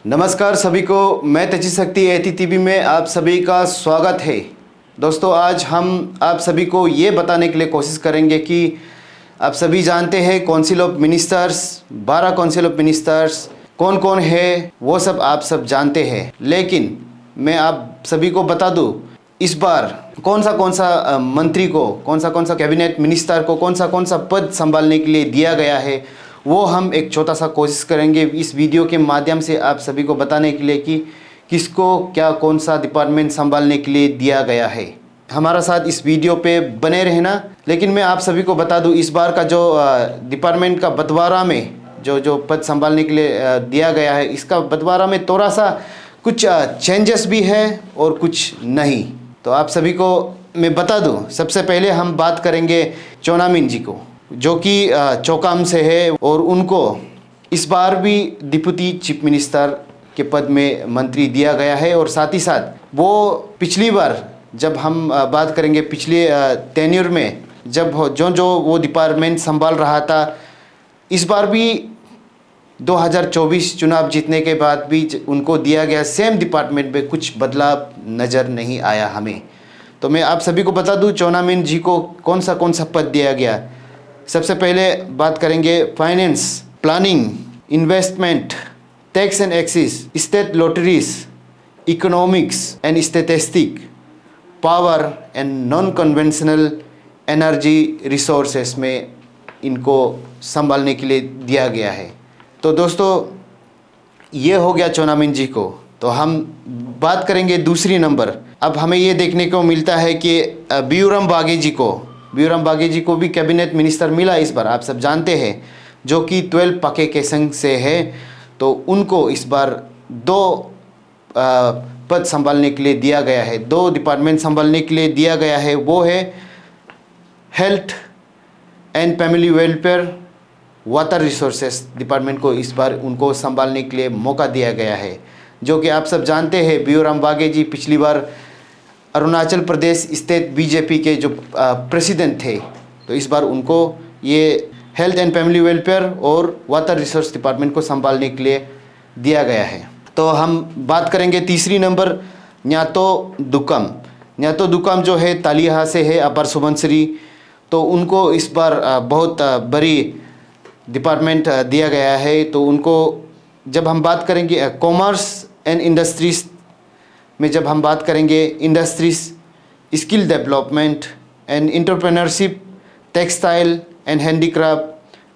नमस्कार सभी को, मैं तेजी शक्ति एटी टीवी में आप सभी का स्वागत है। दोस्तों, आज हम आप सभी को ये बताने के लिए कोशिश करेंगे कि आप सभी जानते हैं council of ministers, 12 council of ministers कौन कौन है, वो सब आप सब जानते हैं। लेकिन मैं आप सभी को बता दूं, इस बार कौन सा मंत्री को, कौन सा कैबिनेट मिनिस्टर को कौन सा पद संभालने के लिए दिया गया है, वो हम एक छोटा सा कोशिश करेंगे इस वीडियो के माध्यम से आप सभी को बताने के लिए कि किसको क्या कौन सा डिपार्टमेंट संभालने के लिए दिया गया है। हमारा साथ इस वीडियो पे बने रहना। लेकिन मैं आप सभी को बता दूं, इस बार का जो डिपार्टमेंट का बंटवारा में जो पद संभालने के लिए दिया गया है, इसका बंटवारा में थोड़ा सा कुछ चेंजेस भी है और कुछ नहीं। तो आप सभी को मैं बता दूं, सबसे पहले हम बात करेंगे चोनामिन जी को, जो कि चौकाम से है और उनको इस बार भी डिप्टी चीफ मिनिस्टर के पद में मंत्री दिया गया है। और साथ ही साथ वो पिछली बार जब हम बात करेंगे पिछले टेन्योर में जब जो वो डिपार्टमेंट संभाल रहा था, इस बार भी 2024 चुनाव जीतने के बाद भी उनको दिया गया सेम डिपार्टमेंट में कुछ बदलाव नज़र नहीं आया हमें। तो मैं आप सभी को बता दूं, चोनामिन जी को कौन सा पद दिया गया। सबसे पहले बात करेंगे finance, planning, investment, tax and axis, state lotteries, economics and statistic, power and non conventional energy resources में इनको संभालने के लिए दिया गया है। तो दोस्तों, ये हो गया चोनामिन जी को। तो हम बात करेंगे दूसरी नंबर। अब हमें ये देखने को मिलता है कि बियूराम बागे जी को भी कैबिनेट मिनिस्टर मिला इस बार, आप सब जानते हैं, जो कि 12 पके केसंग से है। तो उनको इस बार 2 पद संभालने के लिए दिया गया है, 2 डिपार्टमेंट संभालने के लिए दिया गया है। वो है health and family welfare, water resources department को इस बार उनको संभालने के लिए मौका दिया गया है। जो कि आप सब जानते हैं, बियूराम बागे जी पिछली बार अरुणाचल प्रदेश स्टेट बीजेपी के जो प्रेसिडेंट थे, तो इस बार उनको ये हेल्थ एंड फैमिली वेलफेयर और वाटर रिसोर्स डिपार्टमेंट को संभालने के लिए दिया गया है। तो हम बात करेंगे तीसरी नंबर, न्यातो दुकम जो है तालिहा से है, अपर सुबनसिरी। तो उनको इस बार बहुत बड़ी डिपार्टमेंट दिया गया है। तो उनको जब हम बात करेंगे कॉमर्स एंड इंडस्ट्रीज में, जब हम बात करेंगे industries, skill development and entrepreneurship, textile and handicraft,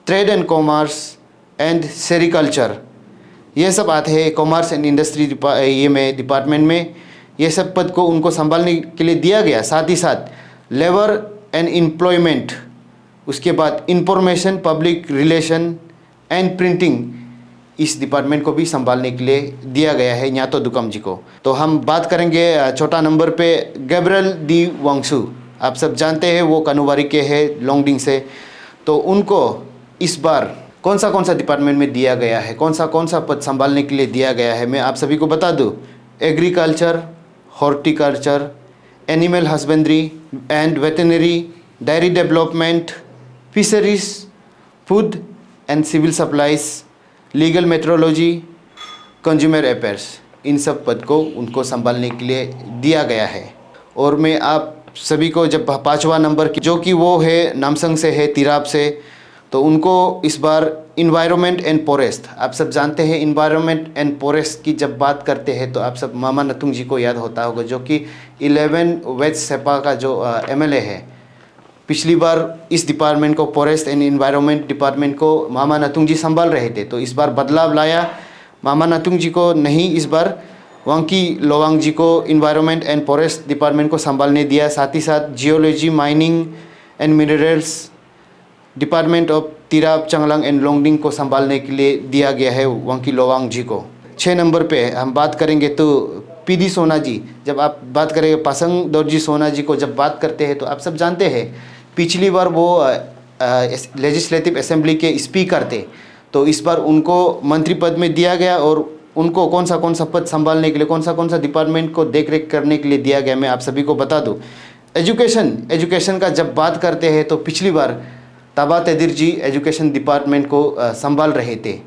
trade and commerce and sericulture, ये सब आते हैं कॉमर्स एंड इंडस्ट्री ये में डिपार्टमेंट में। ये सब पद को उनको संभालने के लिए दिया गया। साथ ही साथ लेबर एंड एम्प्लॉयमेंट, उसके बाद information public relation and printing, इस डिपार्टमेंट को भी संभालने के लिए दिया गया है न्यातो दुकम जी को। तो हम बात करेंगे छोटा नंबर पे गैब्रियल डी वांगसू, आप सब जानते हैं वो कानूवारी के हैं लोंगडिंग से। तो उनको इस बार कौन सा डिपार्टमेंट में दिया गया है, कौन सा पद संभालने के लिए दिया गया है, मैं आप सभी को बता दूं, agriculture, horticulture, animal husbandry and veterinary, dairy development, fisheries, food and civil supplies, legal metrology, consumer affairs, इन सब पद को उनको संभालने के लिए दिया गया है। और मैं आप सभी को जब 5वां नंबर जो कि वो है नामसंग से है, तिराप से, तो उनको इस बार इन्वायरमेंट एंड फॉरेस्ट, आप सब जानते हैं इन्वायरमेंट एंड फॉरेस्ट की जब बात करते हैं तो आप सब मामा नतुंग जी को याद होता होगा, जो कि 11 वेस्ट सेपा का जो MLA है। पिछली बार इस डिपार्टमेंट को, फॉरेस्ट एंड इन्वायरमेंट डिपार्टमेंट को मामा नतुंग जी संभाल रहे थे। तो इस बार बदलाव लाया, मामा नतुंग जी को नहीं, इस बार वांकी लोवांग जी को इन्वायरमेंट एंड फॉरेस्ट डिपार्टमेंट को संभालने दिया। साथ ही साथ geology, mining and minerals department of Tirap, Changlang and Longding को संभालने के लिए दिया गया है वांकी लोवांग जी को। 6 नंबर पे हम बात करेंगे तो PD सोना जी। जब आप बात करेंगे पासंग दोरजी सोना जी को जब बात करते हैं तो आप सब जानते हैं पिछली बार वो लेजिस्लेटिव असेंबली के स्पीकर थे। तो इस बार उनको मंत्री पद में दिया गया और उनको कौन सा पद संभालने के लिए, कौन सा डिपार्टमेंट को देखरेख करने के लिए दिया गया, मैं आप सभी को बता दूं। एजुकेशन का जब बात करते हैं तो पिछली बार ताबा तेदिर जी एजुकेशन डिपार्टमेंट को संभाल रहे थे।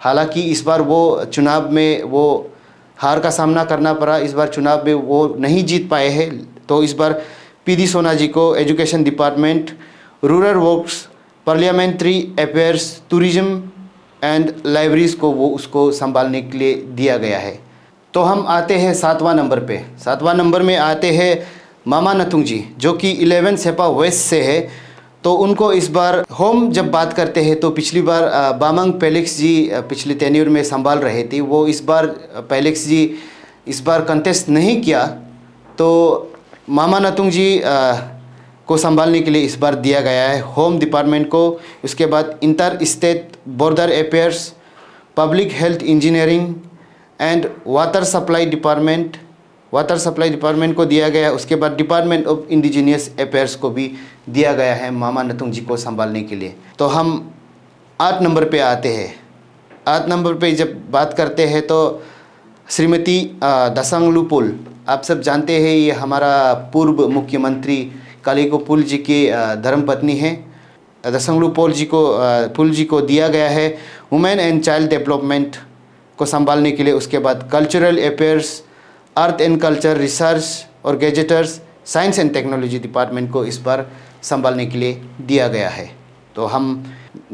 हालांकि इस बार वो चुनाव में वो हार का सामना करना पड़ा, इस बार चुनाव में वो नहीं जीत पाए हैं। तो इस बार पीडी सोना जी को education department, rural works, parliamentary affairs, tourism and libraries को वो उसको संभालने के लिए दिया गया है। तो हम आते हैं 7वां नंबर पे। 7वां नंबर में आते हैं मामा नथुंग जी, जो कि 11 सेपा वेस्ट से है। तो उनको इस बार होम जब बात करते हैं तो पिछली बार बामंग पेलिक्स जी पिछले टेन्योर में संभाल रहे थे। वो इस बार पेलिक्स जी इस बार कंटेस्ट नहीं किया, तो मामा नथुंग जी को संभालने के लिए इस बार दिया गया है होम डिपार्टमेंट को। उसके बाद inter state border affairs, public health engineering and water supply department को दिया गया है। उसके बाद डिपार्टमेंट ऑफ इंडिजीनियस अफेयर्स को भी दिया गया है मामा नथुंग जी को संभालने के लिए। तो हम 8 नंबर पे आते हैं। 8 नंबर पे जब बात करते हैं तो श्रीमती दसांगलु पुल, आप सब जानते हैं ये हमारा पूर्व मुख्यमंत्री कालीगो पुल जी की धर्मपत्नी हैं। दसांगलु पुल जी को दिया गया है वुमेन एंड चाइल्ड डेवलपमेंट को संभालने के लिए। उसके बाद cultural affairs, earth and culture, research और गैजेटर्स, साइंस एंड टेक्नोलॉजी डिपार्टमेंट को इस बार संभालने के लिए दिया गया है। तो हम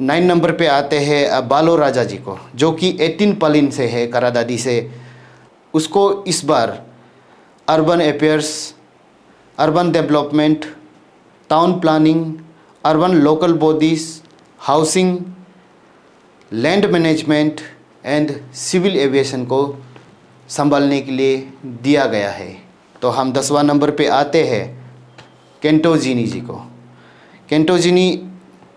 9 नंबर पे आते हैं बालो राजा जी को, जो कि 18 पलिन से है, करादादी से। उसको इस बार urban affairs, urban development, town planning, urban local bodies, housing, land management and civil aviation को संभालने के लिए दिया गया है। तो हम 10वां नंबर पे आते हैं केंटो जीनी जी को। केंटो जीनी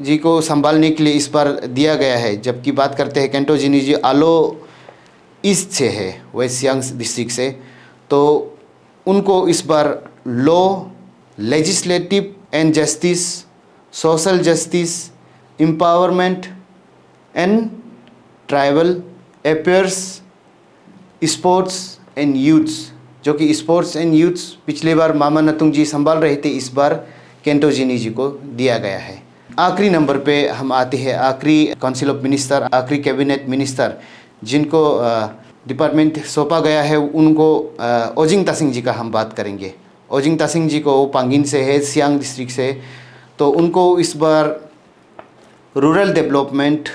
जी को संभालने के लिए इस बार दिया गया है। जबकि बात करते हैं केंटो जीनी जी आलो ईस्ट से है, वेस्ट सियांग डिस्ट्रिक्ट से। तो उनको इस बार law, legislative and justice, social justice, empowerment and tribal affairs, sports and youths, जो कि स्पोर्ट्स एंड यूथ्स पिछले बार मामा नथुंग जी संभाल रहे थे, इस बार केंटो जीनी जी को दिया गया है। आखिरी नंबर पे हम आते हैं, आखिरी काउंसिल ऑफ मिनिस्टर, आखिरी कैबिनेट मिनिस्टर जिनको डिपार्टमेंट सौंपा गया है, उनको ओजिंग तासिंग जी का हम बात करेंगे। ओजिंग तासिंग जी को पांगिन से है, सियांग डिस्ट्रिक्ट से। तो उनको इस बार rural development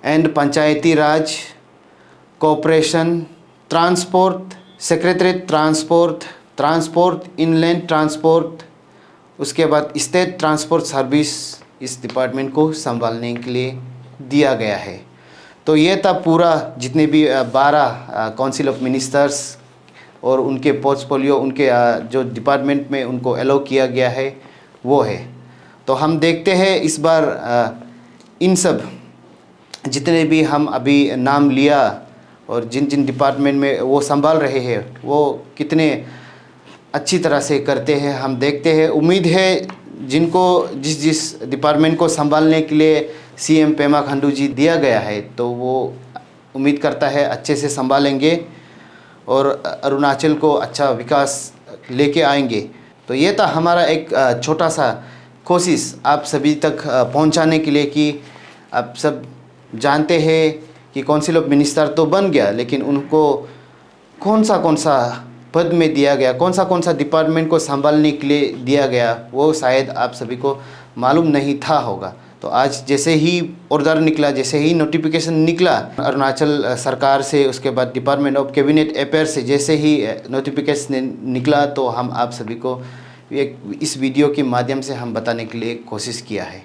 and Panchayati Raj, cooperation, transport, secretariat transport, inland transport, उसके बाद स्टेट ट्रांसपोर्ट सर्विस, इस डिपार्टमेंट को संभालने के लिए दिया गया है। तो ये था पूरा जितने भी 12 काउंसिल ऑफ मिनिस्टर्स और उनके पोर्टफोलियो, उनके जो डिपार्टमेंट में उनको एलो किया गया है वो है। तो हम देखते हैं इस बार इन सब जितने भी हम अभी नाम लिया और जिन जिन डिपार्टमेंट में वो संभाल रहे हैं वो कितने अच्छी तरह से करते हैं, हम देखते हैं। उम्मीद है जिनको जिस डिपार्टमेंट को संभालने के लिए सीएम पेमा खांडू जी दिया गया है, तो वो उम्मीद करता है अच्छे से संभालेंगे और अरुणाचल को अच्छा विकास लेके आएंगे। तो ये था हमारा एक छोटा सा कोशिश आप सभी तक पहुंचाने के लिए कि आप सब जानते हैं कि काउंसिल ऑफ मिनिस्टर तो बन गया, लेकिन उनको कौन सा पद में दिया गया, कौन सा डिपार्टमेंट को संभालने के लिए दिया गया, वो शायद आप सभी को मालूम नहीं था होगा। तो आज जैसे ही ऑर्डर निकला, जैसे ही नोटिफिकेशन निकला अरुणाचल सरकार से, उसके बाद डिपार्टमेंट ऑफ कैबिनेट अफेयर्स से जैसे ही नोटिफिकेशन निकला, तो हम आप सभी को एक इस वीडियो के माध्यम से हम बताने के लिए कोशिश किया है।